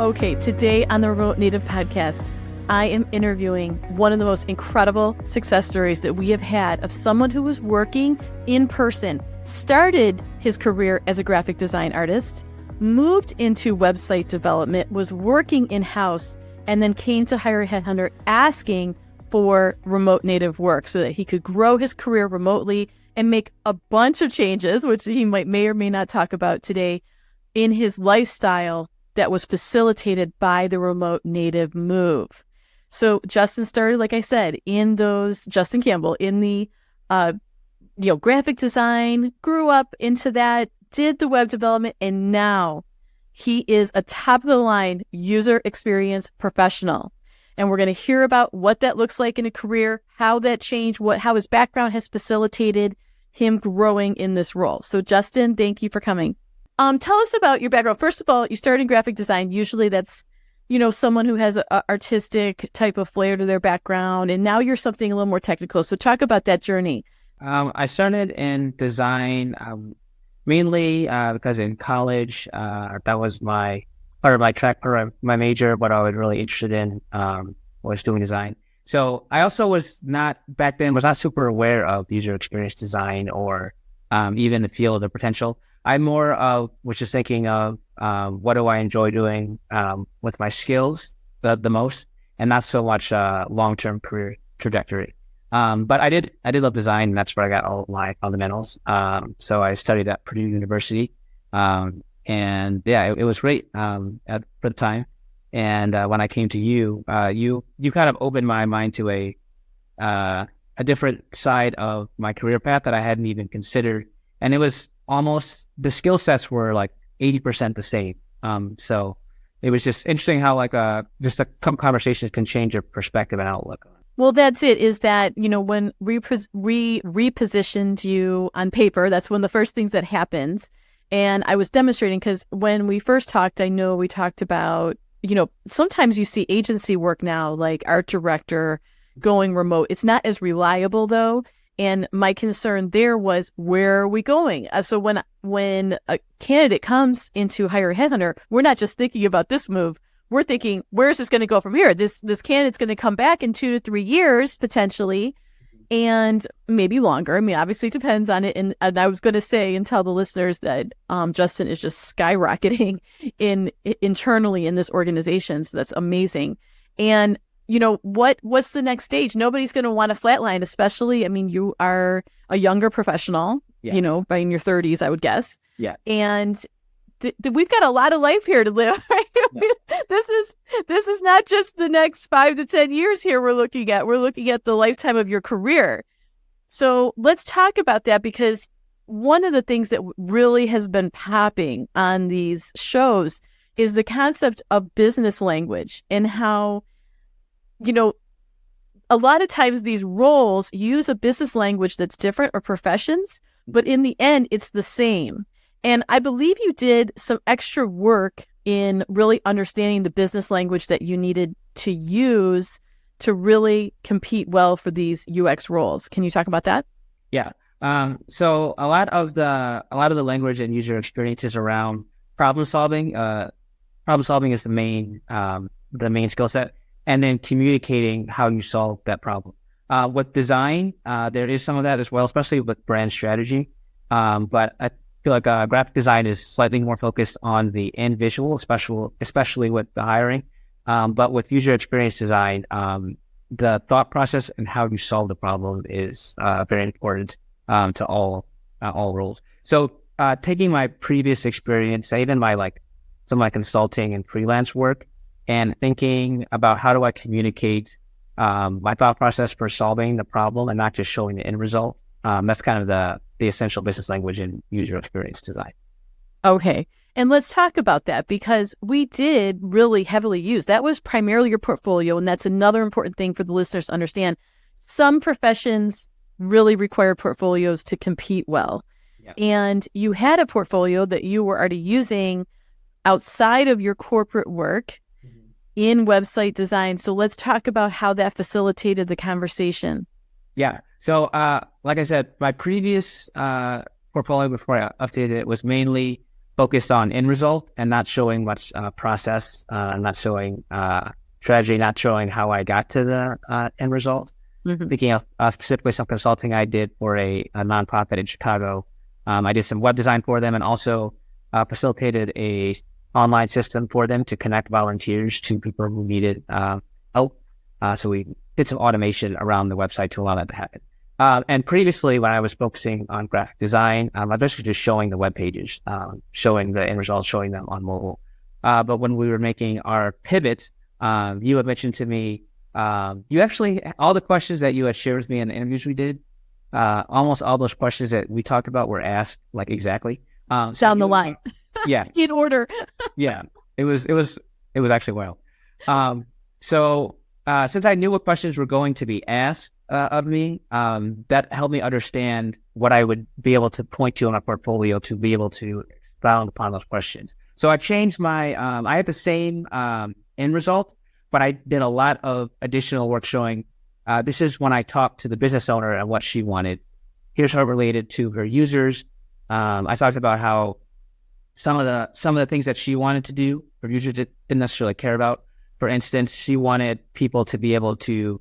Okay, today on the Remote Native Podcast, I am interviewing one of the most incredible success stories that we have had of someone who was working in person, started his career as a graphic design artist, moved into website development, was working in-house, and then came to hire a headhunter asking for remote native work so that he could grow his career remotely and make a bunch of changes, which he may or may not talk about today, in his lifestyle that was facilitated by the remote native move. So Justin started, like I said, Justin Campbell, in the graphic design, grew up into that, did the web development, and now he is a top of the line user experience professional. And we're going to hear about what that looks like in a career, how that changed, how his background has facilitated him growing in this role. So Justin, thank you for coming. Tell us about your background. First of all, you started in graphic design. Usually that's, someone who has an artistic type of flair to their background. And now you're something a little more technical. So talk about that journey. I started in design mainly because in college, that was my part of my track, part of my major. What I was really interested in was doing design. So I also was not super aware of user experience design or even the field of potential. I more was just thinking of what do I enjoy doing with my skills the most, and not so much long-term career trajectory. But I did love design, and that's where I got all of my fundamentals. So I studied at Purdue University, and yeah, it was great for the time. And when I came to you kind of opened my mind to a different side of my career path that I hadn't even considered, and it was almost the skill sets were like 80% the same. So it was just interesting how just a conversation can change your perspective and outlook on it. Well, that's it, is that, when we repositioned you on paper, that's one of the first things that happens. And I was demonstrating because when we first talked, I know we talked about, sometimes you see agency work now, like art director going remote. It's not as reliable though. And my concern there was, where are we going? So when a candidate comes into hire a headhunter, we're not just thinking about this move. We're thinking, where's this going to go from here? This candidate's going to come back in 2 to 3 years, potentially, and maybe longer. I mean, obviously it depends on it. And I was going to say and tell the listeners that Justin is just skyrocketing internally in this organization. So that's amazing. And what's the next stage? Nobody's going to want to flatline, especially, I mean, you are a younger professional, by in your 30s, I would guess. Yeah. And we've got a lot of life here to live. Right? Yeah. This is not just the next 5 to 10 years here we're looking at. We're looking at the lifetime of your career. So let's talk about that, because one of the things that really has been popping on these shows is the concept of business language, and how a lot of times these roles use a business language that's different, or professions, but in the end, it's the same. And I believe you did some extra work in really understanding the business language that you needed to use to really compete well for these UX roles. Can you talk about that? Yeah. So a lot of the language and user experience is around problem solving. Problem solving is the main skill set. And then communicating how you solve that problem. With design, there is some of that as well, especially with brand strategy. But I feel like graphic design is slightly more focused on the end visual, especially with the hiring. But with user experience design, the thought process and how you solve the problem is very important to all roles. So taking my previous experience, even some of my consulting and freelance work, and thinking about how do I communicate my thought process for solving the problem and not just showing the end result. That's kind of the essential business language in user experience design. Okay. And let's talk about that, because we did really heavily use, that was primarily your portfolio. And that's another important thing for the listeners to understand. Some professions really require portfolios to compete well. Yep. And you had a portfolio that you were already using outside of your corporate work in website design. So let's talk about how that facilitated the conversation. Yeah. So, like I said, my previous portfolio before I updated it was mainly focused on end result and not showing much process, not showing strategy, not showing how I got to the end result. Thinking of specifically some consulting I did for a nonprofit in Chicago. I did some web design for them and also facilitated a online system for them to connect volunteers to people who needed help. So we did some automation around the website to allow that to happen. And previously, when I was focusing on graphic design, I was basically just showing the web pages, showing the end results, showing them on mobile. But when we were making our pivots, you had mentioned to me, you actually, all the questions that you had shared with me in the interviews we did, almost all those questions that we talked about were asked like exactly. Down the line. Yeah. In order. Yeah. It was actually wild. So since I knew what questions were going to be asked of me, that helped me understand what I would be able to point to in my portfolio to be able to expound upon those questions. So I changed my, I had the same end result, but I did a lot of additional work showing, this is when I talked to the business owner and what she wanted. Here's how it related to her users. I talked about how some of the things that she wanted to do, her users didn't necessarily care about. For instance, she wanted people to be able to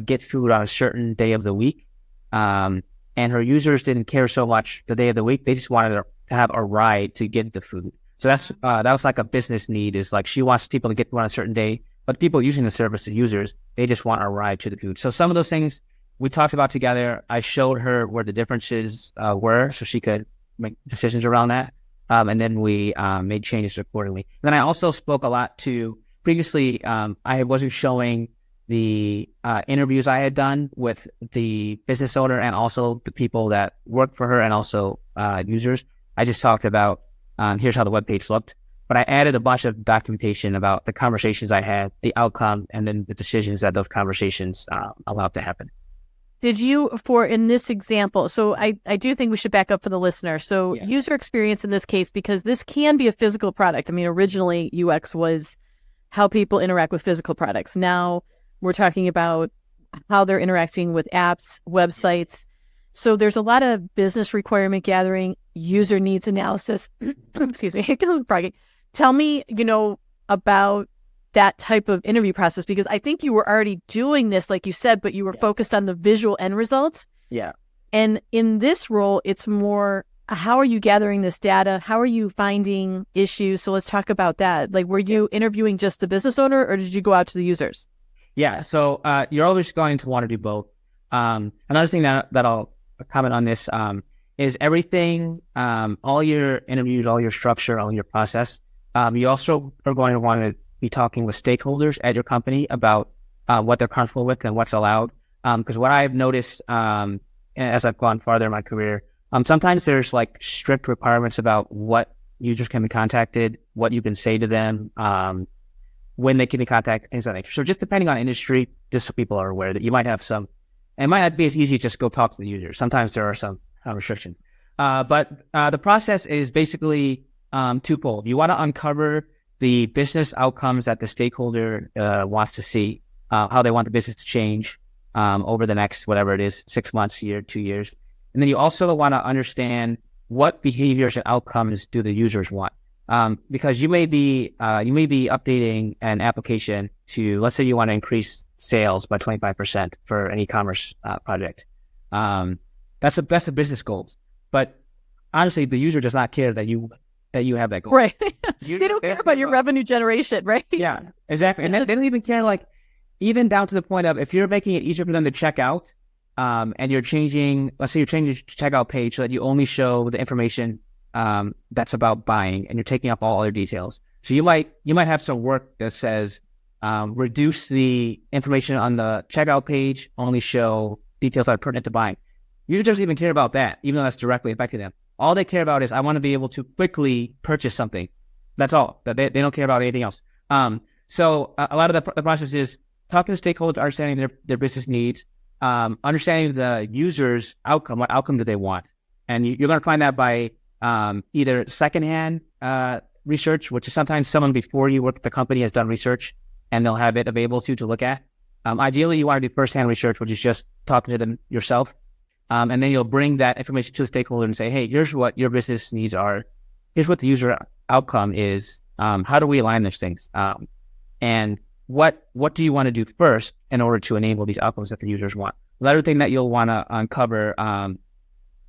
get food on a certain day of the week. And her users didn't care so much the day of the week. They just wanted to have a ride to get the food. So that was like a business need, is like she wants people to get food on a certain day, but people using the service, the users, they just want a ride to the food. So some of those things we talked about together. I showed her where the differences were so she could make decisions around that. And then we made changes accordingly. Then I also spoke a lot to, previously, I wasn't showing the interviews I had done with the business owner and also the people that worked for her and also users. I just talked about, here's how the webpage looked. But I added a bunch of documentation about the conversations I had, the outcome, and then the decisions that those conversations allowed to happen. Did you, in this example, so I do think we should back up for the listener. So user experience in this case, because this can be a physical product. I mean, originally UX was how people interact with physical products. Now we're talking about how they're interacting with apps, websites. So there's a lot of business requirement gathering, user needs analysis. Excuse me. Tell me, about that type of interview process, because I think you were already doing this, like you said, but you were focused on the visual end results. Yeah. And in this role, it's more, how are you gathering this data? How are you finding issues? So let's talk about that. Like, were you interviewing just the business owner or did you go out to the users? Yeah. So you're always going to want to do both. Another thing that I'll comment on this is everything, all your interviews, all your structure, all your process. You also are going to want to be talking with stakeholders at your company about what they're comfortable with and what's allowed. Because what I've noticed as I've gone farther in my career, sometimes there's like strict requirements about what users can be contacted, what you can say to them, when they can be contacted, things like that. So just depending on industry, just so people are aware that you might have some, it might not be as easy to just go talk to the user. Sometimes there are some restrictions. But the process is basically twofold. You want to uncover the business outcomes that the stakeholder wants to see, how they want the business to change over the next, whatever it is, 6 months, year, 2 years. And then you also want to understand what behaviors and outcomes do the users want. Because you may be updating an application to, let's say you want to increase sales by 25% for an e-commerce project. That's a business goals. But honestly, the user does not care that you have that goal. Right. They don't care about your revenue generation, right? Yeah, exactly. And they don't even care, like, even down to the point of if you're making it easier for them to check out, and you're changing, let's say you're changing the checkout page so that you only show the information that's about buying and you're taking up all other details. So you might have some work that says reduce the information on the checkout page, only show details that are pertinent to buying. Users don't even care about that, even though that's directly affecting them. All they care about is, I want to be able to quickly purchase something. That's all. They don't care about anything else. So a lot of the process is talking to stakeholders, understanding their business needs, understanding the user's outcome. What outcome do they want? And you're going to find that by either secondhand research, which is sometimes someone before you work at the company has done research and they'll have it available to look at. Ideally, you want to do firsthand research, which is just talking to them yourself. And then you'll bring that information to the stakeholder and say, hey, here's what your business needs are. here's what the user outcome is. How do we align those things? And what do you want to do first in order to enable these outcomes that the users want? Another thing that you'll want to uncover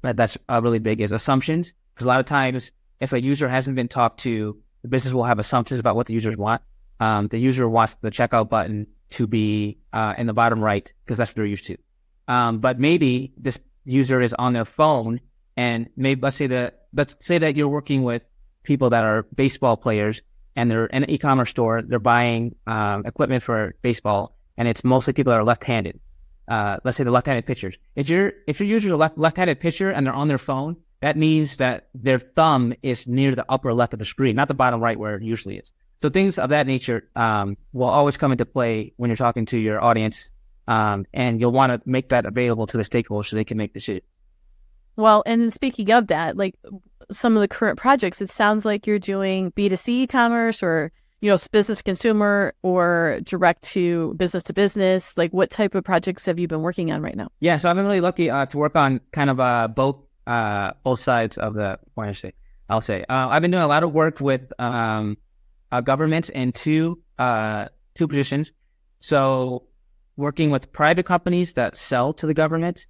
that's really big is assumptions. Because a lot of times, if a user hasn't been talked to, the business will have assumptions about what the users want. The user wants the checkout button to be in the bottom right because that's what they're used to. But maybe this user is on their phone, and maybe let's say that you're working with people that are baseball players, and they're in an e-commerce store. They're buying equipment for baseball, and it's mostly people that are left-handed. Let's say the left-handed pitchers. If your user is a left-handed pitcher and they're on their phone, that means that their thumb is near the upper left of the screen, not the bottom right where it usually is. So things of that nature will always come into play when you're talking to your audience, and you'll want to make that available to the stakeholders so they can make decisions. Well, and speaking of that, like some of the current projects, it sounds like you're doing B2C e-commerce or, business to consumer or direct to business. Like what type of projects have you been working on right now? Yeah, so I've been really lucky to work on kind of both sides of the coin, I'll say. I've been doing a lot of work with governments in two positions. So working with private companies that sell to the government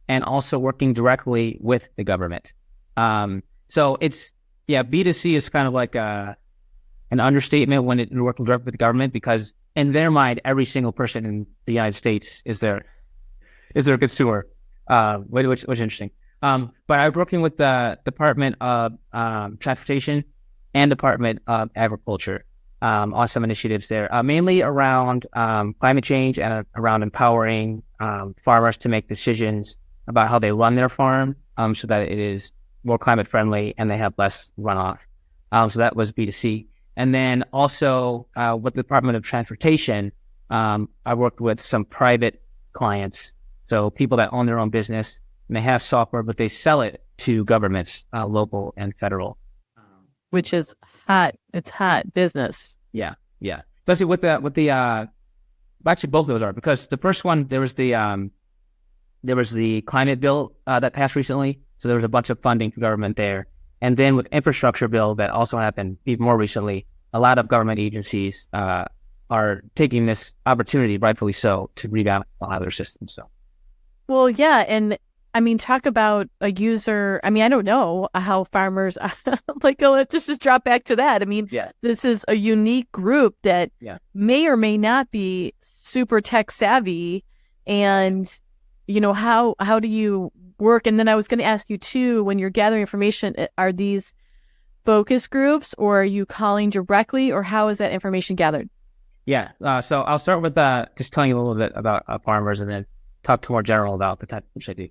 and also working directly with the government. So it's, B2C is kind of like an understatement when you're working directly with the government, because in their mind, every single person in the United States is their consumer, which is interesting. But I'm working with the Department of Transportation and Department of Agriculture on some initiatives there, mainly around climate change and around empowering farmers to make decisions about how they run their farm so that it is more climate friendly and they have less runoff. So that was B2C. And then also with the Department of Transportation, I worked with some private clients, so people that own their own business and they have software, but they sell it to governments, local and federal. Which is hot. It's hot business. Yeah. Especially with the actually both of those are, because the first one, there was the climate bill that passed recently. So there was a bunch of funding for government there. And then with infrastructure bill that also happened even more recently, a lot of government agencies are taking this opportunity, rightfully so, to revamp a lot of their systems. So, well, yeah, and I mean, talk about a user. I mean, I don't know how farmers like. Let's just drop back to that. I mean, This is a unique group that may or may not be super tech savvy, and how do you work? And then I was going to ask you too, when you're gathering information, are these focus groups or are you calling directly, or how is that information gathered? Yeah. So I'll start with just telling you a little bit about farmers and then talk to more general about the type of which I do.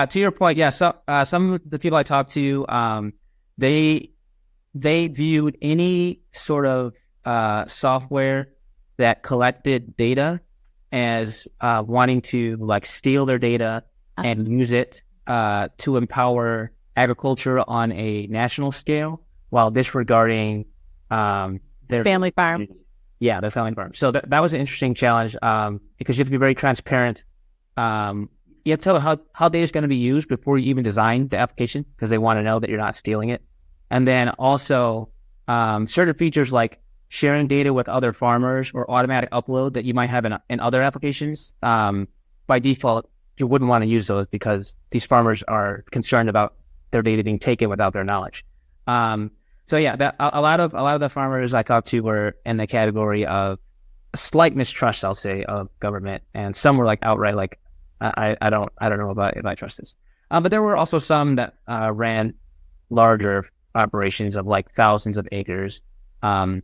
To your point, so some of the people I talked to, they viewed any sort of software that collected data as wanting to like steal their data and use it to empower agriculture on a national scale while disregarding their family farm. Yeah, their family farm. So that was an interesting challenge because you have to be very transparent. You have to tell them how data is going to be used before you even design the application, because they want to know that you're not stealing it. And then also certain features like sharing data with other farmers or automatic upload that you might have in other applications. By default, you wouldn't want to use those because these farmers are concerned about their data being taken without their knowledge. So yeah, a lot of the farmers I talked to were in the category of a slight mistrust, I'll say, of government, and some were like outright like, I don't know if I trust this. But there were also some that ran larger operations of like thousands of acres, and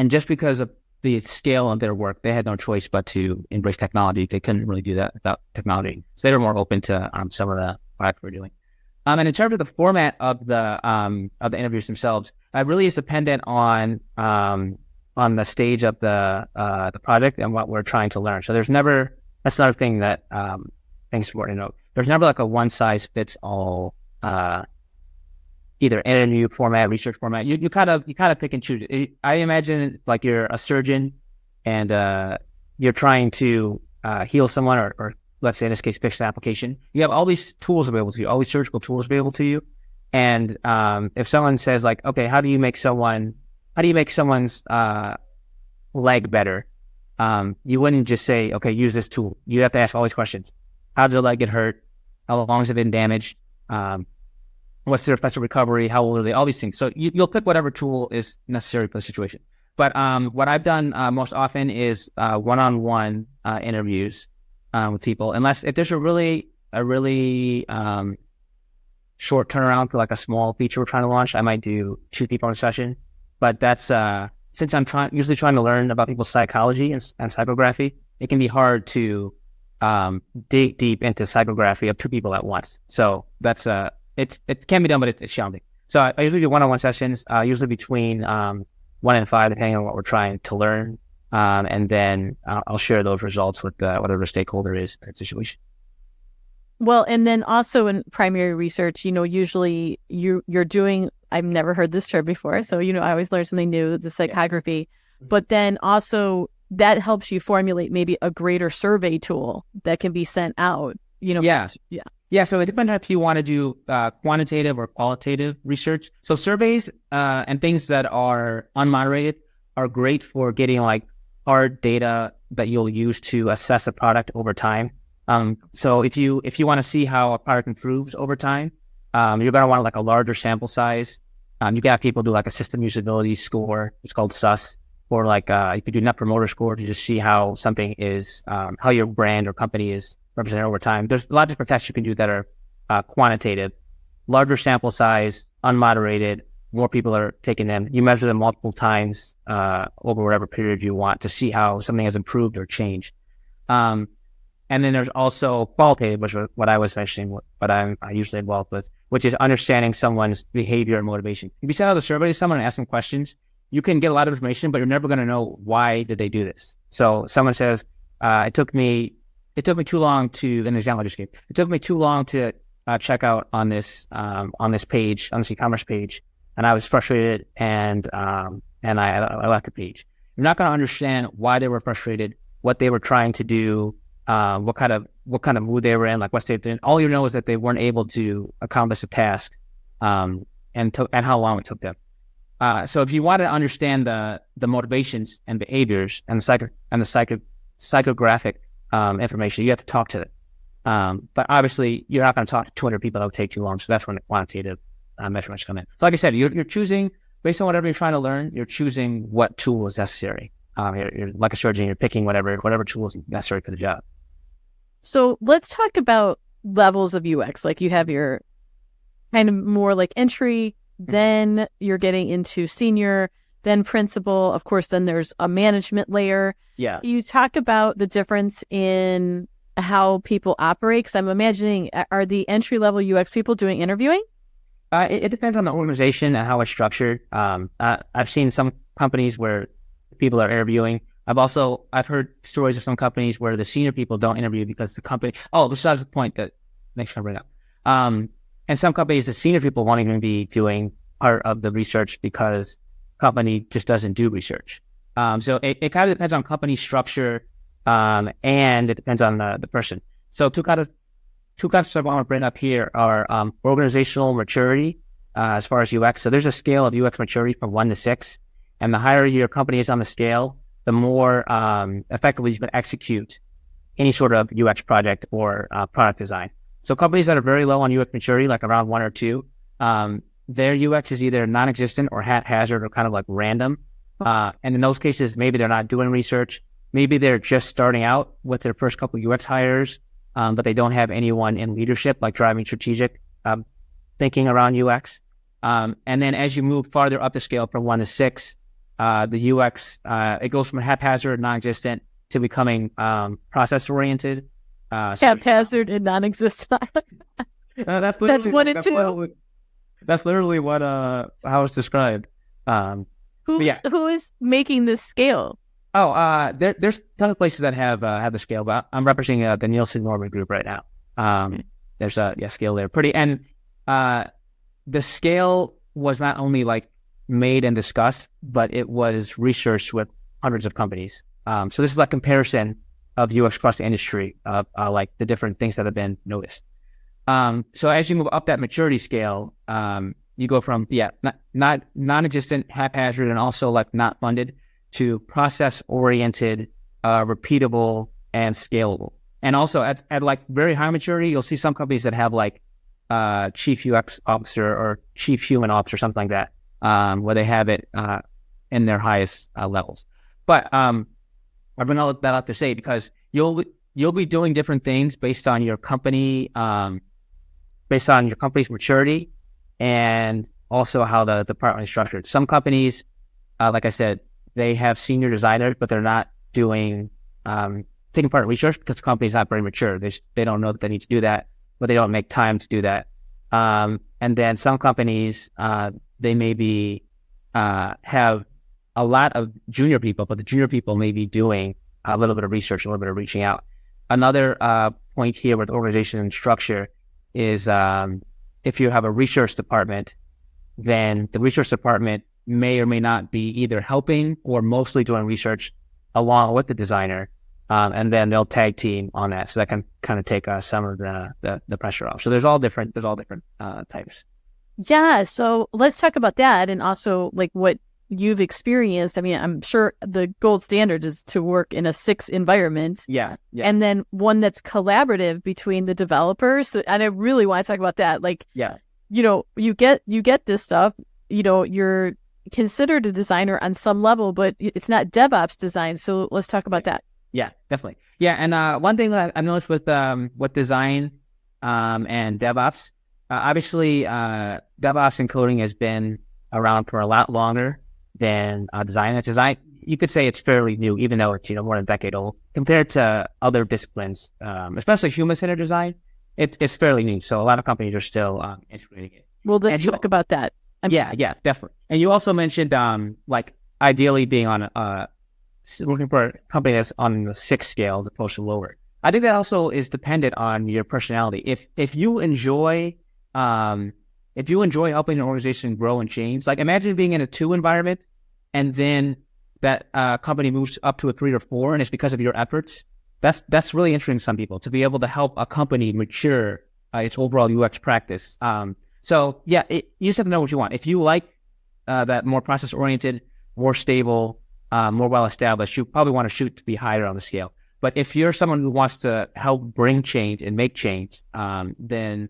just because of the scale of their work, they had no choice but to embrace technology. They couldn't really do that without technology, so they were more open to some of the work we're doing. And in terms of the format of the interviews themselves, it really is dependent on the stage of the project and what we're trying to learn. So that's another thing that I think is important to note. There's never like a one size fits all either interview format, research format. You kind of pick and choose. I imagine like you're a surgeon and you're trying to heal someone or let's say in this case, fix an application. You have all these tools available to you, all these surgical tools available to you. And if someone says like, okay, how do you make someone's leg better? You wouldn't just say, okay, use this tool. You have to ask all these questions. How did the leg get hurt? How long has it been damaged? What's their potential recovery? How old are they? All these things. So you'll pick whatever tool is necessary for the situation. But what I've done most often is one-on-one interviews with people. Unless if there's a really short turnaround for like a small feature we're trying to launch, I might do 2 people in a session. But that's since I'm usually trying to learn about people's psychology and psychography, it can be hard to dig deep into psychography of 2 people at once. So that's it can be done, but it's challenging. So I usually do one-on-one sessions, usually between 1 and 5, depending on what we're trying to learn. And then I'll share those results with whatever stakeholder is in that situation. Well, and then also in primary research, usually you're doing, I've never heard this term before. So, I always learn something new, the psychography, but then also that helps you formulate maybe a greater survey tool that can be sent out, Yeah. So it depends on if you want to do quantitative or qualitative research. So surveys and things that are unmoderated are great for getting like hard data that you'll use to assess a product over time. So if you want to see how a product improves over time, you're going to want like a larger sample size. You can have people do like a system usability score. It's called SUS, or like you could do net promoter score to just see how something is, how your brand or company is represented over time. There's a lot of different tests you can do that are quantitative, larger sample size, unmoderated. More people are taking them. You measure them multiple times over whatever period you want to see how something has improved or changed. And then there's also qualitative, which is what I was mentioning, what I'm usually involved with, which is understanding someone's behavior and motivation. If you send out a survey to someone and ask them questions, you can get a lot of information, but you're never going to know why did they do this. So someone says, it took me too long to, an example I just gave, it took me too long to check out on this page, on this e-commerce page, and I was frustrated and I left the page. You're not going to understand why they were frustrated, what they were trying to do, what kind of mood they were in, like what state they're in. All you know is that they weren't able to accomplish the task, and how long it took them. So if you want to understand the motivations and behaviors and the psychographic information, you have to talk to them. But obviously, you're not going to talk to 200 people. That would take too long. So that's when the quantitative measurements come in. So like I said, you're choosing based on whatever you're trying to learn. You're choosing what tool is necessary. You're like a surgeon. You're picking whatever tool is necessary for the job. So let's talk about levels of UX. Like you have your kind of more like entry, then you're getting into senior, then principal. Of course, then there's a management layer. Yeah. You talk about the difference in how people operate. Because I'm imagining, are the entry level UX people doing interviewing? It depends on the organization and how it's structured. I've seen some companies where people are interviewing. I've heard stories of some companies where the senior people don't interview because the company. Oh, this is the point that makes me bring up. And some companies, the senior people won't even be doing part of the research because company just doesn't do research. So it kind of depends on company structure, and it depends on the person. So two concepts I want to bring up here are organizational maturity as far as UX. So there's a scale of UX maturity from 1 to 6, and the higher your company is on the scale, the more effectively you can execute any sort of UX project or product design. So companies that are very low on UX maturity, like around 1 or 2, their UX is either non-existent or haphazard or kind of like random. And in those cases, maybe they're not doing research. Maybe they're just starting out with their first couple of UX hires, but they don't have anyone in leadership, like driving strategic thinking around UX. And then as you move farther up the scale from 1 to 6, the UX, it goes from haphazard, non-existent to becoming process-oriented. Haphazard and non-existent. That's 1 and 2. That's literally what how it's described. Who is making this scale? There's a ton of places that have the scale, but I'm representing the Nielsen Norman Group right now. There's a scale there, and the scale was not only like made and discussed, but it was researched with hundreds of companies. So this is like comparison of UX across the industry of like the different things that have been noticed. So as you move up that maturity scale, you go from not non-existent, haphazard, and also like not funded to process-oriented, repeatable, and scalable. And also at like very high maturity, you'll see some companies that have like chief UX officer or chief human officer, something like that, where they have it in their highest levels. But I bring all that up to say because you'll be doing different things based on your company, based on your company's maturity, and also how the department is structured. Some companies, like I said, they have senior designers, but they're not doing taking part in research because the company's not very mature. They don't know that they need to do that, but they don't make time to do that. And then some companies, they maybe have a lot of junior people, but the junior people may be doing a little bit of research, a little bit of reaching out. Another point here with organization and structure is if you have a research department, then the research department may or may not be either helping or mostly doing research along with the designer, and then they'll tag team on that. So that can kind of take some of the pressure off. So there's all different types. Yeah. So let's talk about that, and also like what you've experienced. I mean, I'm sure the gold standard is to work in a 6 environment. Yeah. And then one that's collaborative between the developers. And I really want to talk about that. Like, you get this stuff, you're considered a designer on some level, but it's not DevOps design. So let's talk about that. Yeah, definitely. Yeah. And one thing that I've noticed with design and DevOps, obviously DevOps and coding has been around for a lot longer than design. Design, you could say it's fairly new, even though it's more than a decade old compared to other disciplines, especially human-centered design. It's fairly new, so a lot of companies are still integrating it. Well, let's talk about that. Yeah, definitely. And you also mentioned like ideally being on working for a company that's on the 6 scale as opposed to lower. I think that also is dependent on your personality. If you enjoy helping an organization grow and change, like imagine being in a 2 environment and then that company moves up to a 3 or 4 and it's because of your efforts, that's really interesting to some people to be able to help a company mature its overall UX practice. So yeah, you just have to know what you want. If you like that more process-oriented, more stable, more well-established, you probably want to shoot to be higher on the scale. But if you're someone who wants to help bring change and make change, then,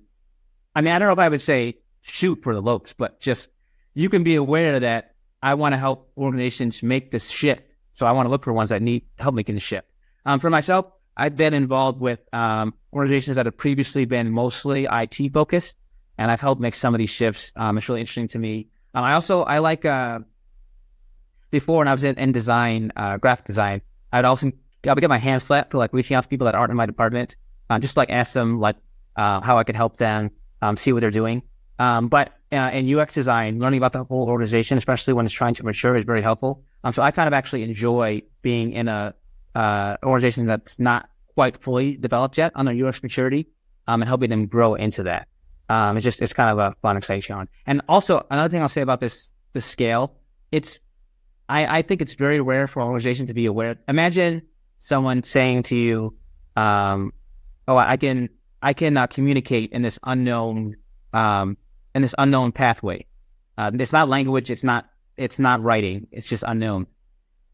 I mean, I don't know if I would say shoot for the lowest, but just you can be aware that I want to help organizations make this shift. So I want to look for ones that need help making the shift. For myself, I've been involved with organizations that have previously been mostly IT focused, and I've helped make some of these shifts. It's really interesting to me. I like before when I was in design, graphic design, I would get my hands slapped for like reaching out to people that aren't in my department, just like ask them like how I could help them, see what they're doing. But in UX design, learning about the whole organization, especially when it's trying to mature, is very helpful. So I kind of actually enjoy being in a organization that's not quite fully developed yet on their UX maturity, and helping them grow into that. It's kind of a fun, exciting challenge. And also another thing I'll say about this scale, I think it's very rare for an organization to be aware. Imagine someone saying to you, I can communicate in this unknown pathway. It's not language. It's not writing. It's just unknown.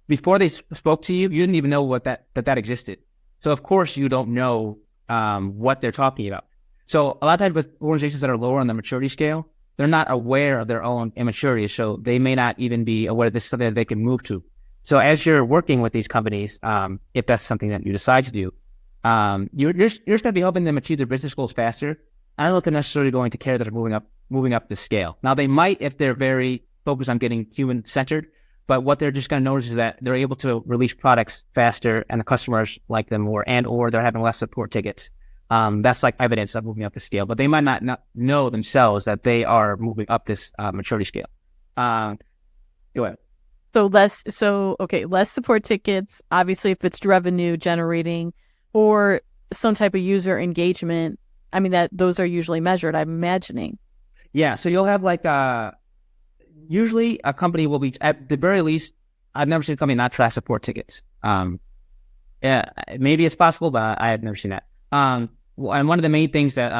Before they spoke to you, you didn't even know that existed. So of course you don't know what they're talking about. So a lot of times with organizations that are lower on the maturity scale, they're not aware of their own immaturity. So they may not even be aware this is something that they can move to. So as you're working with these companies, if that's something that you decide to do, you're just going to be helping them achieve their business goals faster. I don't know if they're necessarily going to care that they're moving up the scale. Now they might if they're very focused on getting human centered, but what they're just going to notice is that they're able to release products faster and the customers like them more, or they're having less support tickets. That's like evidence of moving up the scale, but they might not know themselves that they are moving up this maturity scale. Go ahead. So less support tickets, obviously if it's revenue generating or some type of user engagement. I mean, those are usually measured, I'm imagining. Yeah. So you'll have like, usually a company will be, at the very least, I've never seen a company not track support tickets. Yeah, maybe it's possible, but I have never seen that. And one of the main things that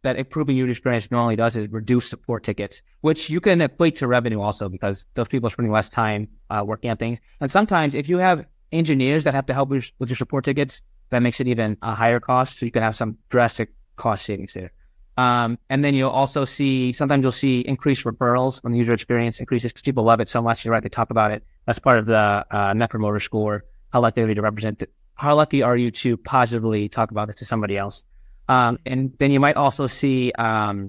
that improving user experience normally does is reduce support tickets, which you can equate to revenue also because those people are spending less time working on things. And sometimes if you have engineers that have to help with your support tickets, that makes it even a higher cost. So you can have some drastic cost savings there. And then sometimes you'll see increased referrals when the user experience increases because people love it so much. You're right, they talk about it. That's part of the Net Promoter Score. How likely are you to represent it? How lucky are you to positively talk about it to somebody else? And then you might also see a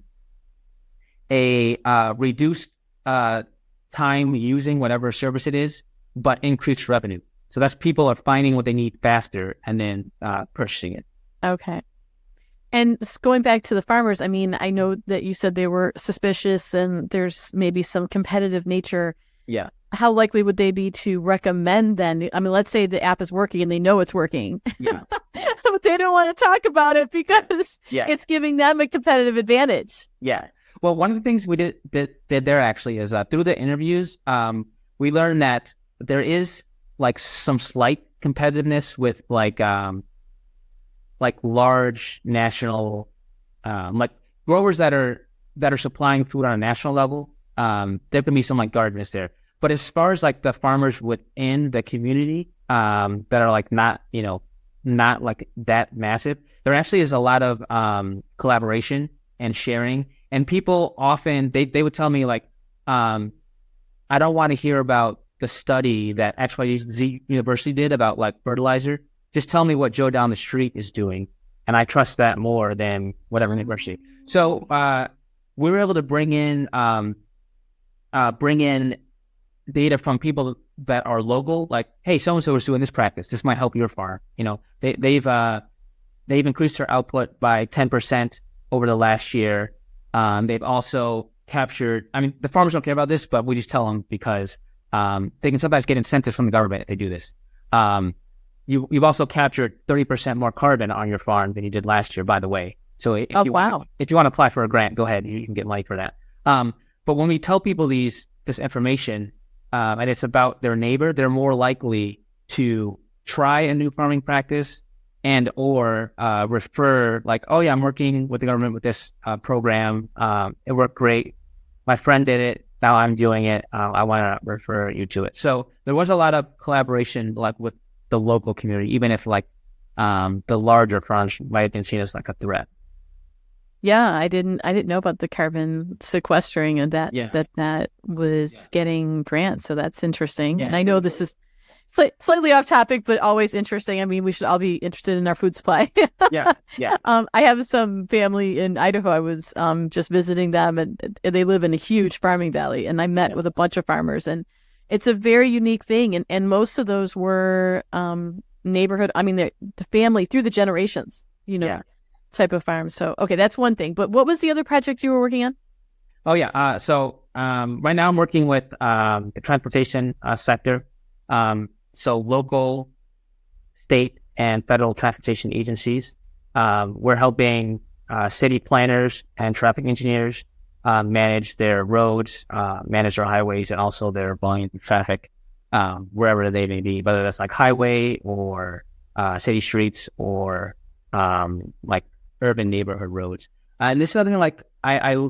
reduced time using whatever service it is, but increased revenue. So that's people are finding what they need faster and then purchasing it. Okay. And going back to the farmers, I mean, I know that you said they were suspicious and there's maybe some competitive nature. Yeah. How likely would they be to recommend then? I mean, let's say the app is working and they know it's working. Yeah. But they don't want to talk about it because it's giving them a competitive advantage. Yeah. Well, one of the things we did there actually is through the interviews, we learned that there is like some slight competitiveness with like large national, like growers that are supplying food on a national level. There can be some like guardedness there. But as far as like the farmers within the community that are like not like that massive, there actually is a lot of collaboration and sharing. And people often they would tell me like, I don't want to hear about the study that XYZ University did about like fertilizer. Just tell me what Joe down the street is doing, and I trust that more than whatever university. So we were able to bring in data from people that are local, like, hey, so and so is doing this practice. This might help your farm. They've increased their output by 10% over the last year. They've also captured. I mean, the farmers don't care about this, but we just tell them because they can sometimes get incentives from the government if they do this. You've also captured 30% more carbon on your farm than you did last year, by the way. So if you want to apply for a grant, go ahead. You can get money for that. But when we tell people this information, and it's about their neighbor, they're more likely to try a new farming practice and or refer like, oh yeah, I'm working with the government with this program. It worked great. My friend did it. Now I'm doing it. I want to refer you to it. So there was a lot of collaboration like with the local community, even if like the larger farms might have been seen as like a threat. Yeah, I didn't know about the carbon sequestering and that was getting grants. So that's interesting. Yeah. And I know this is slightly off topic, but always interesting. I mean, we should all be interested in our food supply. Yeah. I have some family in Idaho. I was just visiting them, and they live in a huge farming valley. And I met with a bunch of farmers, and it's a very unique thing. And most of those were neighborhood. I mean, the family through the generations. Type of farms. So, okay, that's one thing. But what was the other project you were working on? Oh, yeah. So right now I'm working with the transportation sector. So local, state, and federal transportation agencies. We're helping city planners and traffic engineers manage their roads, manage their highways, and also their volume of traffic wherever they may be, whether that's like highway or city streets or like urban neighborhood roads. And this is something like I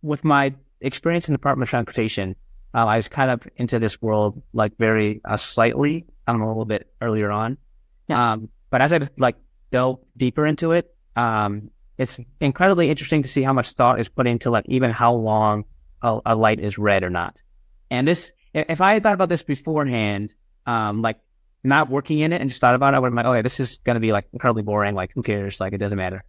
with my experience in the Department of Transportation, I was kind of into this world like very slightly, a little bit earlier on. Yeah. But as I like delve deeper into it, it's incredibly interesting to see how much thought is put into like even how long a light is red or not. And this, if I had thought about this beforehand, like not working in it and just thought about it, I would have been like, oh yeah, this is going to be like incredibly boring. Like who cares? Like it doesn't matter.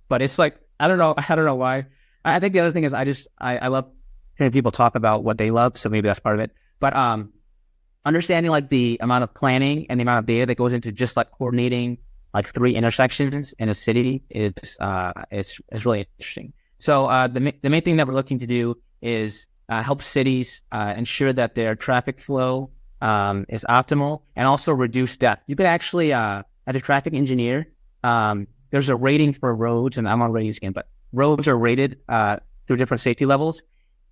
But it's like, I don't know why. I think the other thing is I love hearing people talk about what they love. So maybe that's part of it. But understanding like the amount of planning and the amount of data that goes into just like coordinating like 3 intersections in a city is really interesting. So the main thing that we're looking to do is help cities ensure that their traffic flow is optimal and also reduce death. You could actually, as a traffic engineer, there's a rating for roads, and I'm on ratings again, but roads are rated through different safety levels,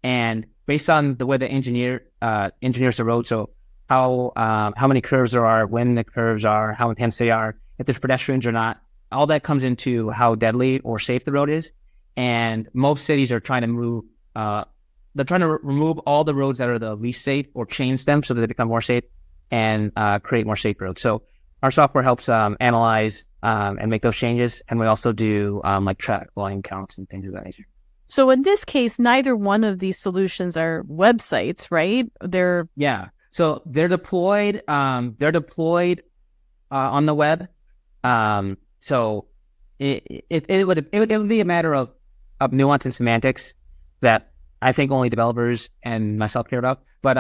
and based on the way the engineers the road, so how many curves there are, when the curves are, how intense they are, if there's pedestrians or not, all that comes into how deadly or safe the road is. And most cities are trying to move, they're trying to remove all the roads that are the least safe or change them so that they become more safe and create more safe roads. So our software helps analyze and make those changes. And we also do like track volume counts and things of that nature. So in this case, neither one of these solutions are websites, right? So they're deployed. They're deployed on the web. So it would be a matter of nuance and semantics that I think only developers and myself care about. But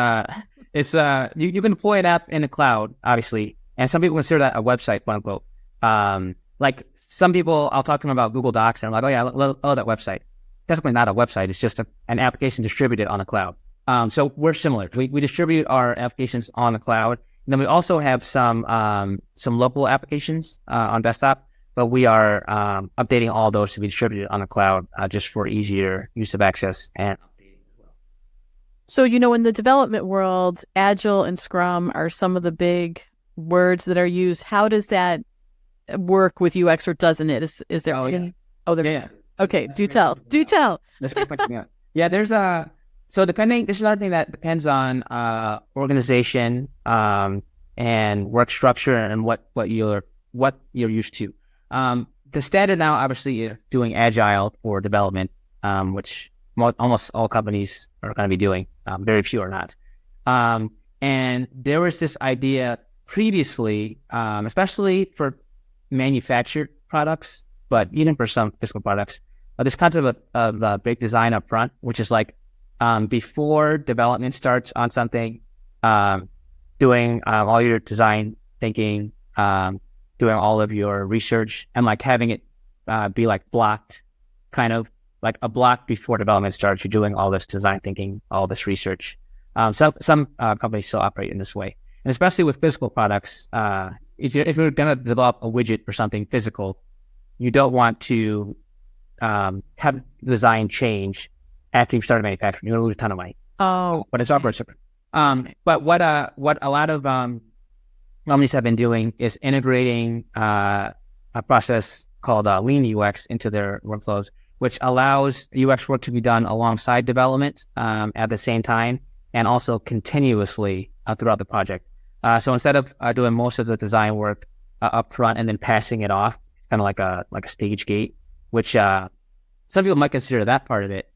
it's you can deploy an app in the cloud, obviously, and some people consider that a website, quote unquote. Like some people, I'll talk to them about Google Docs, and I'm like, oh yeah, I love that website. Definitely not a website. It's just an application distributed on the cloud. So we're similar. We distribute our applications on the cloud. And then we also have some local applications on desktop, but we are updating all those to be distributed on the cloud just for easier use of access and updating as well. So, in the development world, Agile and Scrum are some of the big words that are used. How does that work with UX, or doesn't it? Is there? Yeah. Okay, do tell. That's a great point. Yeah, there's so depending. This is another thing that depends on organization and work structure and what you're used to. The standard now, obviously, is doing agile for development, which almost all companies are going to be doing. Very few are not. And there was this idea previously, especially for manufactured products, but even for some physical products, this concept of big design up front, which is like before development starts on something, doing all your design thinking, doing all of your research, and like having it be like blocked, kind of like a block before development starts. You're doing all this design thinking, all this research. Some companies still operate in this way, and especially with physical products. If you're going to develop a widget or something physical, you don't want to have design change after you've started manufacturing. You're going to lose a ton of money. Oh, but it's software different. But what a lot of companies have been doing is integrating a process called lean UX into their workflows, which allows UX work to be done alongside development at the same time and also continuously throughout the project. So instead of doing most of the design work up front and then passing it off, kind of like a stage gate, which some people might consider that part of it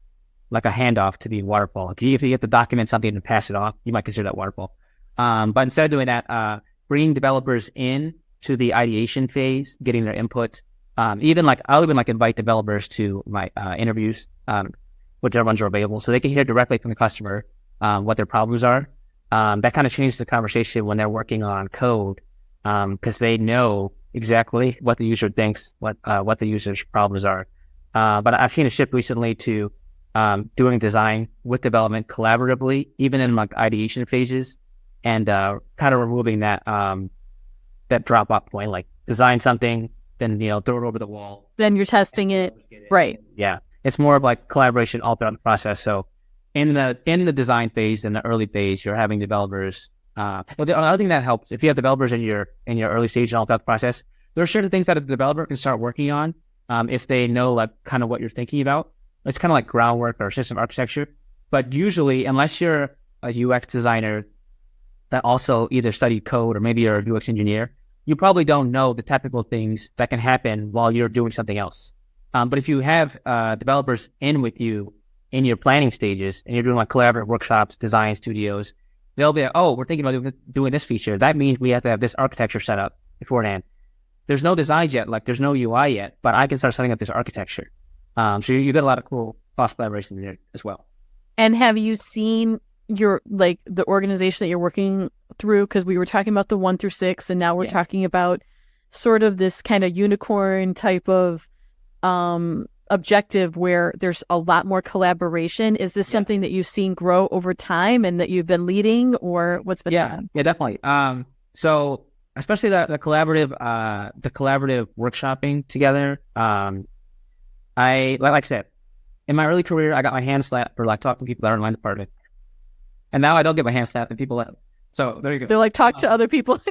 like a handoff to the waterfall. If you get to document something and pass it off, you might consider that waterfall. But instead of doing that, bringing developers in to the ideation phase, getting their input. I'll even invite developers to my interviews, whichever ones are available, so they can hear directly from the customer what their problems are. That kind of changes the conversation when they're working on code, because they know exactly what the user thinks, what the user's problems are. But I've seen a shift recently to doing design with development collaboratively, even in like ideation phases, and kind of removing that drop off point, like design something, then throw it over the wall. Then you're testing it, right? Yeah, it's more of like collaboration all throughout the process. So in the design phase, in the early phase, you're having developers. But the other thing that helps, if you have developers in your early stage and all throughout the process, there are certain things that a developer can start working on if they know like kind of what you're thinking about. It's kind of like groundwork or system architecture. But usually, unless you're a UX designer that also either studied code or maybe you're a UX engineer, you probably don't know the technical things that can happen while you're doing something else. But if you have developers in with you in your planning stages and you're doing like collaborative workshops, design studios, they'll be like, oh, we're thinking about doing this feature. That means we have to have this architecture set up beforehand. There's no designs yet, like there's no UI yet, but I can start setting up this architecture. So you get a lot of cool cross collaboration there as well. And have you seen the organization that you're working through? Because we were talking about the 1 through 6, and now we're talking about sort of this kind of unicorn type of objective where there's a lot more collaboration. Is this something that you've seen grow over time and that you've been leading, or what's been happening? Yeah, definitely. So especially the collaborative workshopping together. Like I said, in my early career, I got my hand slapped for like talking to people that aren't in my department, and now I don't get my hand slapped and people so there you go. They're like, talk to other people.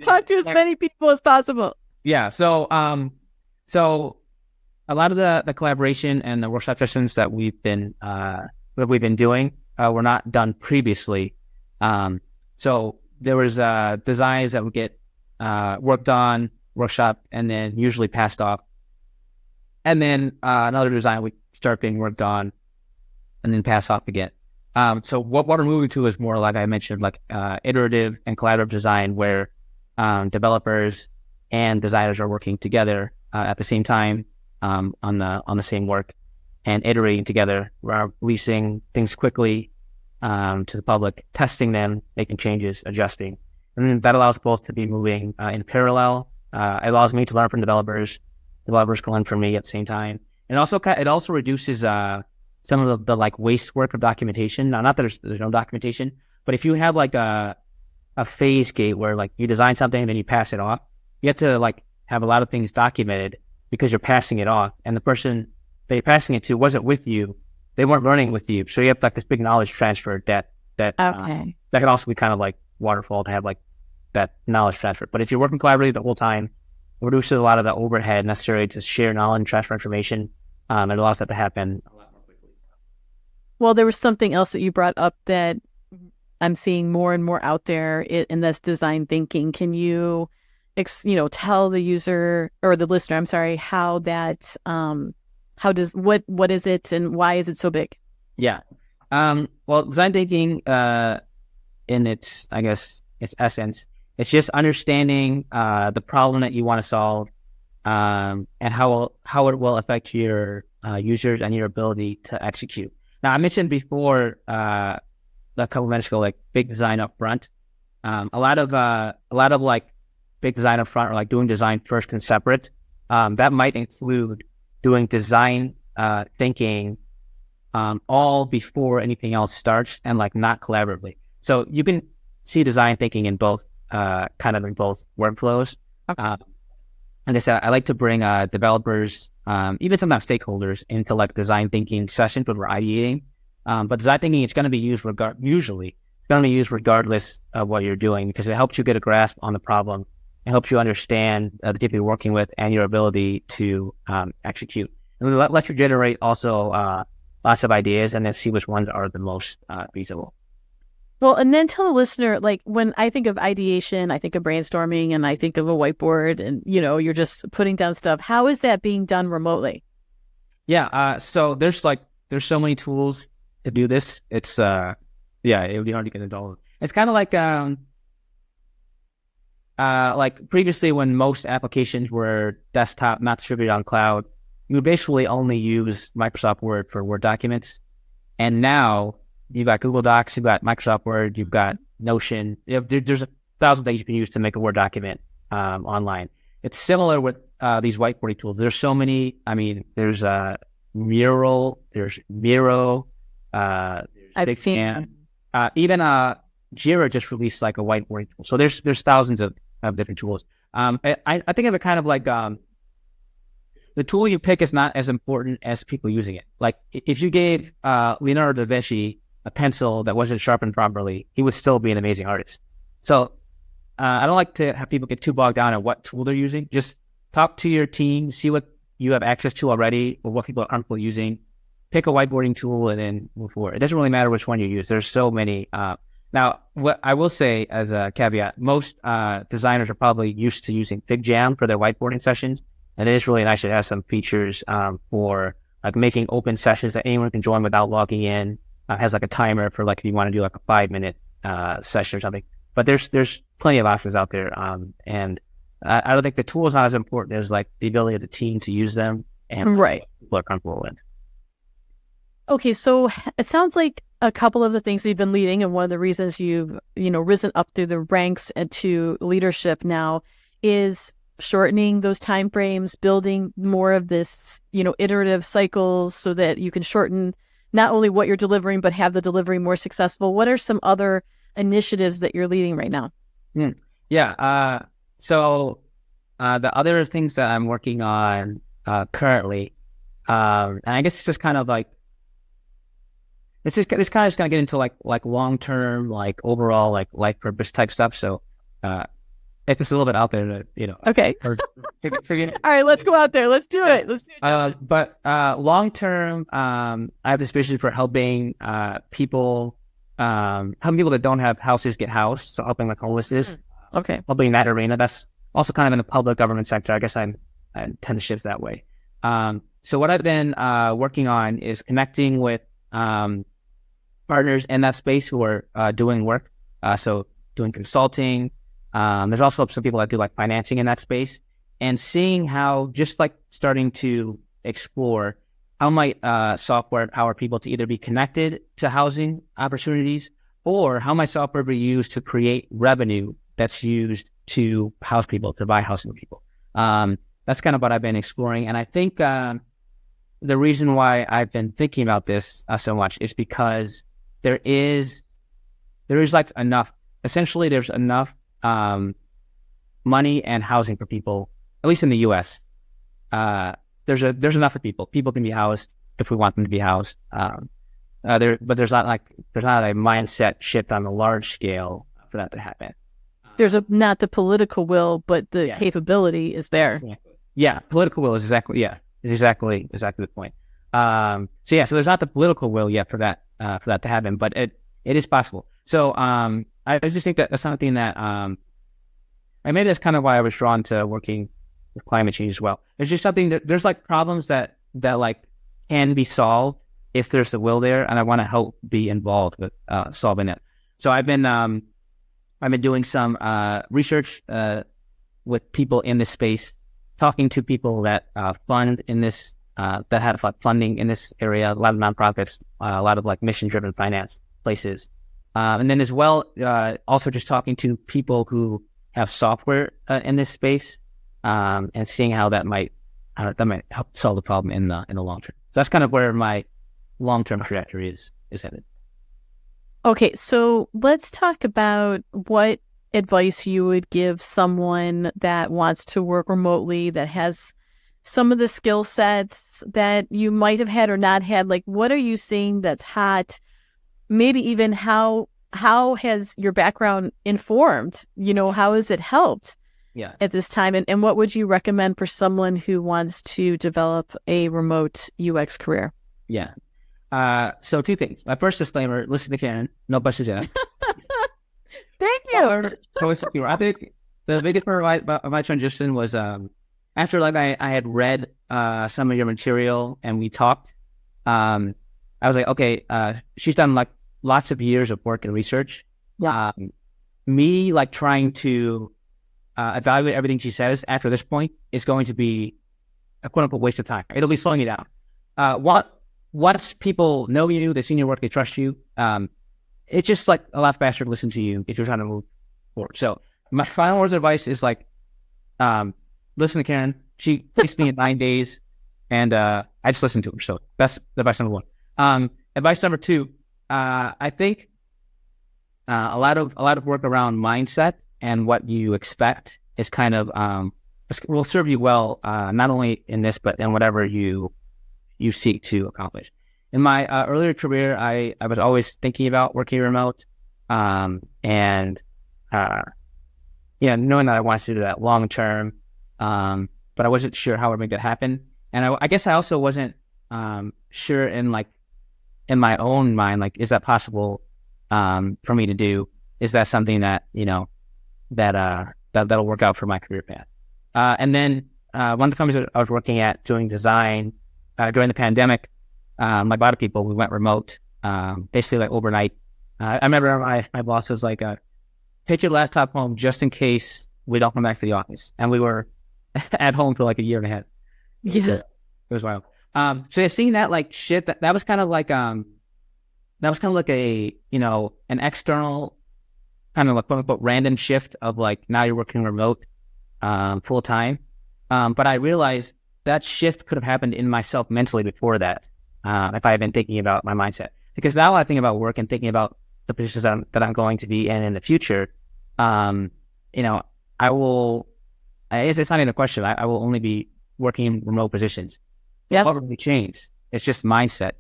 Talk to as many people as possible. Yeah. So a lot of the collaboration and the workshop sessions that we've been doing were not done previously. So there was designs that would get worked on, workshop, and then usually passed off. And then another design would start being worked on and then pass off again. So what we're moving to is more, like I mentioned, like iterative and collaborative design, where developers and designers are working together at the same time on the same work and iterating together, releasing things quickly to the public, testing them, making changes, adjusting. And that allows both to be moving in parallel. It allows me to learn from developers. Developers can learn from me at the same time. And it also reduces some of the like waste work of documentation. Now, not that there's no documentation, but if you have like a phase gate where like you design something and then you pass it off, you have to like have a lot of things documented because you're passing it off, and the person that you're passing it to wasn't with you. They weren't learning with you. So you have like this big knowledge transfer that Okay. that can also be kind of like waterfall to have like that knowledge transfer. But if you're working collaboratively the whole time, it reduces a lot of the overhead necessary to share knowledge and transfer information. It allows that to happen a lot more quickly. Well, there was something else that you brought up that I'm seeing more and more out there, and that's design thinking. Can you, tell the user or the listener, I'm sorry, how that, what is it and why is it so big? Yeah. Well, design thinking, in its essence, it's just understanding the problem that you want to solve, and how it will affect your users and your ability to execute. Now, I mentioned before a couple minutes ago, like big design up front. A lot of like big design up front, or like doing design first and separate. That might include doing design thinking all before anything else starts, and like not collaboratively. So you can see design thinking in both in both workflows. Okay. And I said, I like to bring developers, even sometimes stakeholders, into like design thinking sessions when we're ideating. But design thinking, it's going to be used regardless of what you're doing, because it helps you get a grasp on the problem. It helps you understand the people you're working with and your ability to execute. And let you generate also lots of ideas, and then see which ones are the most feasible. Well, and then tell the listener, like when I think of ideation, I think of brainstorming, and I think of a whiteboard, and you're just putting down stuff. How is that being done remotely? Yeah. So there's so many tools to do this. It's it would be hard to get into all of it. It's kind of like previously, when most applications were desktop, not distributed on cloud, you would basically only use Microsoft Word for Word documents. And now you've got Google Docs, you've got Microsoft Word, you've got Notion. There's 1,000 things you can use to make a Word document online. It's similar with these whiteboarding tools. There's so many. I mean, there's Mural, there's Miro, there's I've seen even Jira just released like a whiteboarding tool. So there's thousands of different tools. I think of it kind of like the tool you pick is not as important as people using it. Like if you gave Leonardo da Vinci a pencil that wasn't sharpened properly, he would still be an amazing artist. So I don't like to have people get too bogged down on what tool they're using. Just talk to your team, see what you have access to already, or what people are comfortable using. Pick a whiteboarding tool and then move forward. It doesn't really matter which one you use. There's so many. Now, what I will say as a caveat, most designers are probably used to using FigJam for their whiteboarding sessions. And it is really nice to have some features for like making open sessions that anyone can join without logging in. Has like a timer for like if you want to do like a 5-minute session or something. But there's plenty of options out there. And I don't think the tool is not as important as like the ability of the team to use them and Right. what people are comfortable with. Okay, so it sounds like a couple of the things you've been leading, and one of the reasons you've risen up through the ranks and to leadership now is shortening those time frames, building more of this iterative cycles so that you can shorten not only what you're delivering but have the delivery more successful. What are some other initiatives that you're leading right now? Yeah. So the other things that I'm working on currently, and I guess it's just kind of like it's kind of just gonna get into like long term, like overall like life purpose type stuff. So if it's a little bit out there to, you know, Okay. or figure. All right, let's go out there. Let's do it. Let's do it. But long term, I have this vision for helping people that don't have houses get housed. So helping like homelessness, Okay. helping in that arena. That's also kind of in the public government sector. I guess I tend to shift that way. So what I've been working on is connecting with partners in that space who are doing work. So doing consulting. There's also some people that do like financing in that space, and seeing how, just like starting to explore how might software empower people to either be connected to housing opportunities, or how might software be used to create revenue that's used to house people, to buy housing for people. That's kind of what I've been exploring. And I think the reason why I've been thinking about this so much is because there is like enough, essentially there's enough money and housing for people, at least in the US. There's enough for people. People can be housed if we want them to be housed. But there's not a mindset shift on a large scale for that to happen. There's not the political will, but the capability is there. Yeah, political will is exactly the point. So there's not the political will yet for that to happen, but it is possible. So I just think that that's something that and maybe that's kind of why I was drawn to working with climate change as well. It's just something that there's like problems that like can be solved if there's the will there, and I want to help be involved with solving it. So I've been doing some research with people in this space, talking to people that fund in this, that had funding in this area, a lot of nonprofits, a lot of like mission-driven finance places. And then as well, also just talking to people who have software in this space, and seeing how that might help solve the problem in the long term. So that's kind of where my long-term trajectory is headed. Okay, so let's talk about what advice you would give someone that wants to work remotely, that has some of the skill sets that you might have had or not had. Like, what are you seeing that's hot? Maybe even how has your background informed? How has it helped at this time? And what would you recommend for someone who wants to develop a remote UX career? Yeah. So two things. My first disclaimer: listen to Karen. No questions asked. Thank you. I think the biggest part of my transition was after like I had read some of your material and we talked. I was like, okay, she's done like lots of years of work and research. Yeah. Me like trying to evaluate everything she says after this point is going to be a quote unquote waste of time. It'll be slowing you down. Once people know you, they've seen your work, they trust you, it's just like a lot faster to listen to you if you're trying to move forward. So my final words of advice is like, listen to Karen. She placed me in 9 days, and I just listened to her. So that's advice number one. Advice number two, I think a lot of work around mindset and what you expect is kind of will serve you well, not only in this but in whatever you seek to accomplish. In my earlier career, I was always thinking about working remote, and knowing that I wanted to do that long term, but I wasn't sure how it would make that happen. And I guess I also wasn't sure in my own mind, like, is that possible for me to do? Is that something that that'll work out for my career path? And then one of the companies that I was working at doing design during the pandemic, like a lot of people, we went remote, basically like overnight. I remember my boss was like, take your laptop home just in case we don't come back to the office. And we were at home for like a year and a half. Yeah. It was wild. So seeing that like shit, that was kind of like a, an external kind of like quote unquote random shift of like, now you're working remote, full time. But I realized that shift could have happened in myself mentally before that, if I had been thinking about my mindset. Because now I think about work and thinking about the positions that I'm going to be in the future, I will, it's not even a question. I will only be working in remote positions. Yeah. What really changed? It's just mindset.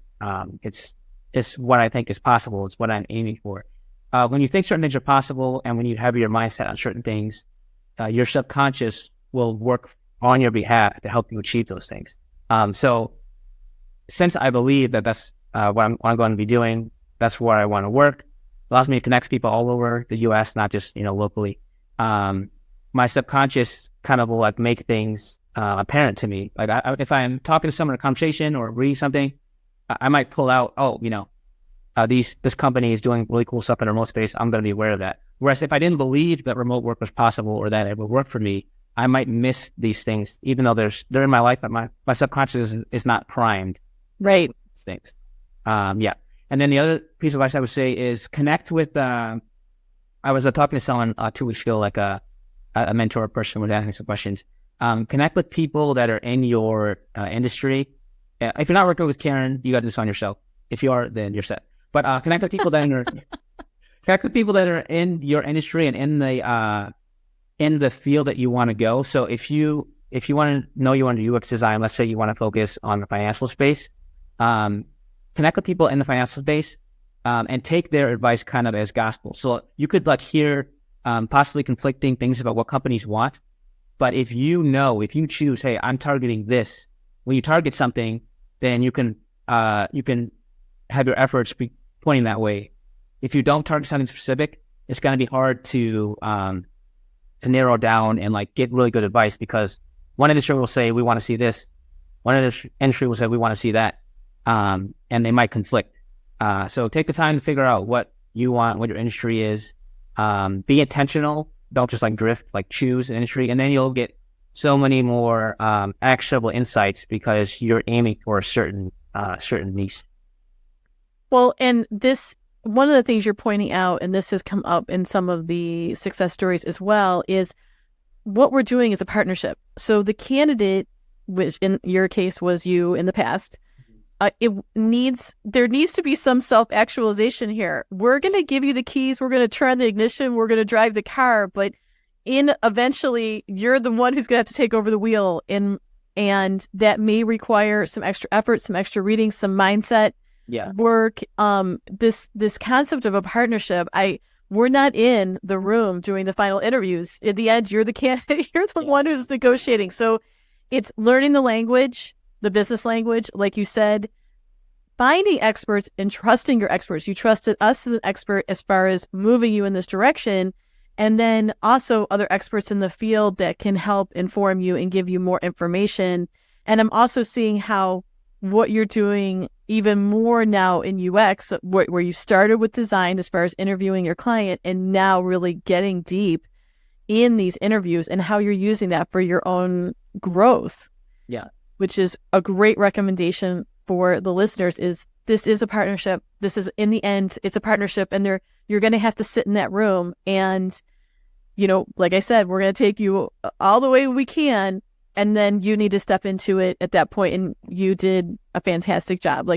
It's what I think is possible. It's what I'm aiming for. When you think certain things are possible and when you have your mindset on certain things, your subconscious will work on your behalf to help you achieve those things. So since I believe that that's what I'm going to be doing, that's where I want to work. Allows me to connect people all over the U.S., not just locally. My subconscious kind of will like make things apparent to me. Like if I'm talking to someone in a conversation or reading something, I might pull out, this company is doing really cool stuff in the remote space. I'm going to be aware of that. Whereas if I didn't believe that remote work was possible or that it would work for me, I might miss these things, even though they're in my life, but my subconscious is not primed. Right. These things. Yeah. And then the other piece of advice I would say is connect with, I was talking to someone 2 weeks ago, like a mentor person was asking some questions. Connect with people that are in your industry. If you're not working with Karen, you got to do this on yourself. If you are, then you're set. But connect with people that are in your industry and in the field that you want to go. So if you want to know you want to do UX design, let's say you want to focus on the financial space, connect with people in the financial space and take their advice kind of as gospel. So you could hear possibly conflicting things about what companies want. But if you choose, hey, I'm targeting this, when you target something, then you can have your efforts be pointing that way. If you don't target something specific, it's going to be hard to narrow down and get really good advice, because one industry will say, we want to see this. One industry will say, we want to see that. And they might conflict. So take the time to figure out what you want, what your industry is. Be intentional. Don't just drift, choose an industry, and then you'll get so many more actionable insights because you're aiming for a certain niche. Well, and one of the things you're pointing out, and this has come up in some of the success stories as well, is what we're doing is a partnership. So the candidate, which in your case was you in the past, there needs to be some self-actualization here. We're going to give you the keys. We're going to turn the ignition. We're going to drive the car, but eventually you're the one who's going to have to take over the wheel. And that may require some extra effort, some extra reading, some mindset work. This concept of a partnership, we're not in the room doing the final interviews. In the end, you're the candidate, you're the one who's negotiating. So it's learning the language, the business language, like you said, finding experts and trusting your experts. You trusted us as an expert as far as moving you in this direction, and then also other experts in the field that can help inform you and give you more information. And I'm also seeing how what you're doing even more now in UX, where you started with design as far as interviewing your client, and now really getting deep in these interviews and how you're using that for your own growth. Yeah. Which is a great recommendation for the listeners. This is a partnership. This is, in the end, it's a partnership, and you're going to have to sit in that room. And, like I said, we're going to take you all the way we can, and then you need to step into it at that point. And you did a fantastic job.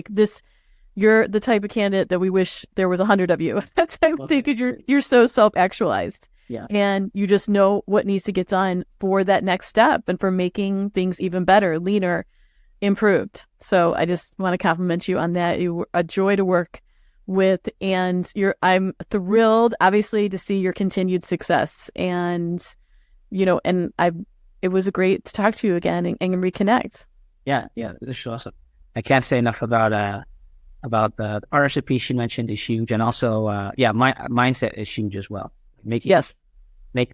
You're the type of candidate that we wish there was 100 of you. That type of thing, because you're so self-actualized. Yeah. And you just know what needs to get done for that next step and for making things even better, leaner, improved. So I just want to compliment you on that. You were a joy to work with, and I'm thrilled, obviously, to see your continued success. And, it was great to talk to you again and reconnect. Yeah. This is awesome. I can't say enough about the partnership piece you mentioned is huge. And also, my mindset is huge as well.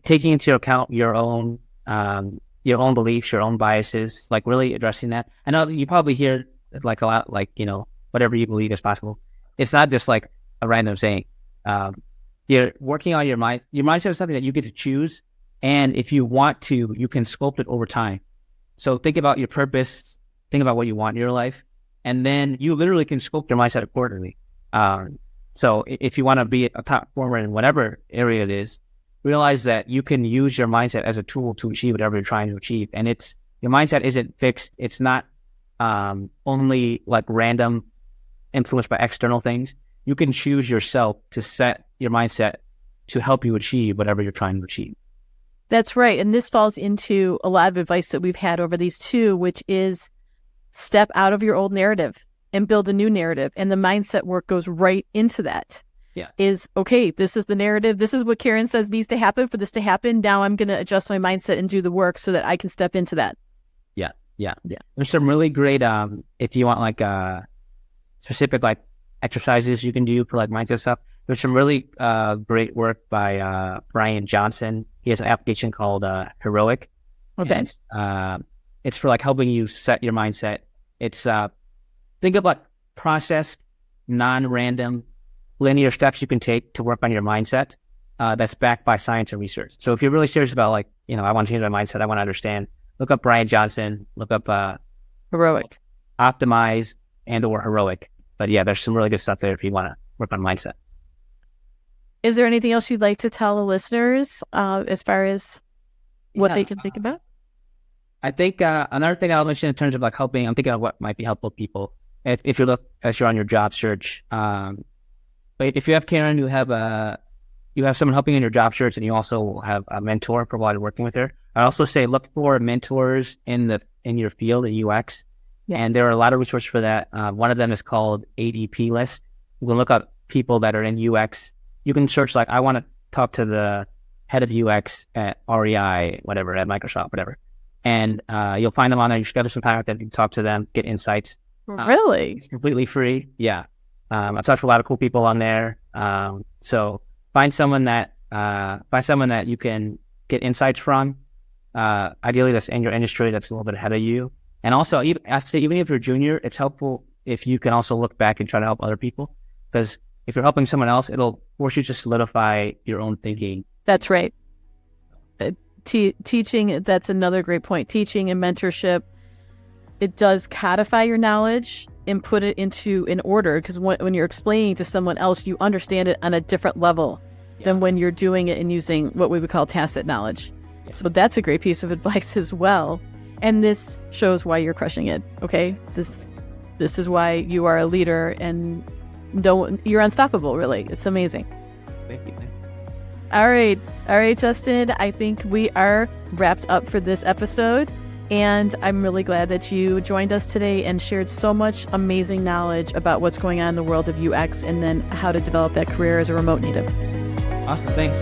Taking into account your own beliefs, your own biases, really addressing that. I know you probably hear a lot, whatever you believe is possible. It's not just a random saying. You're working on your mind. Your mindset is something that you get to choose. And if you want to, you can sculpt it over time. So think about your purpose, think about what you want in your life, and then you literally can sculpt your mindset accordingly. So if you want to be a top performer in whatever area it is, realize that you can use your mindset as a tool to achieve whatever you're trying to achieve. And your mindset isn't fixed. It's not only random, influenced by external things. You can choose yourself to set your mindset to help you achieve whatever you're trying to achieve. That's right. And this falls into a lot of advice that we've had over these two, which is step out of your old narrative and build a new narrative. And the mindset work goes right into that. Yeah. is, okay, this is the narrative. This is what Karen says needs to happen for this to happen. Now I'm going to adjust my mindset and do the work so that I can step into that. Yeah. There's some really great, if you want like specific like exercises you can do for like mindset stuff. There's some really great work by Brian Johnson. He has an application called Heroic. Okay. And, it's for like helping you set your mindset. It's think of like processed, non-random, linear steps you can take to work on your mindset that's backed by science and research. So if you're really serious about like, I want to change my mindset, I want to understand, look up Brian Johnson, look up Heroic, Optimize, and or Heroic. But yeah, there's some really good stuff there if you want to work on mindset. Is there anything else you'd like to tell the listeners as far as what they can think about? I think another thing I'll mention in terms of like helping, I'm thinking of what might be helpful to people. If you look as you're on your job search, but if you have Karen, you have someone helping in your job search, and you also have a mentor for while you're working with her. I also say look for mentors in your field in UX, and there are a lot of resources for that. One of them is called ADP List. You can look up people that are in UX. You can search like I want to talk to the head of UX at REI, whatever, at Microsoft, whatever. And you'll find them on there. You schedule some time with them. You can talk to them, get insights. Really? It's completely free. Yeah. I've talked to a lot of cool people on there. So find someone that you can get insights from. Ideally, that's in your industry that's a little bit ahead of you. And also, I have to say, even if you're junior, it's helpful if you can also look back and try to help other people. Because if you're helping someone else, it'll force you to solidify your own thinking. That's right. Teaching, that's another great point. Teaching and mentorship, it does codify your knowledge and put it into an order, because when you're explaining to someone else, you understand it on a different level than when you're doing it and using what we would call tacit knowledge. So that's a great piece of advice as well. And this shows why you're crushing it. Okay, this is why you are a leader, and you're unstoppable. Really, it's amazing. Thank you. All right, Justin. I think we are wrapped up for this episode, and I'm really glad that you joined us today and shared so much amazing knowledge about what's going on in the world of UX, and then how to develop that career as a remote native. Awesome, thanks.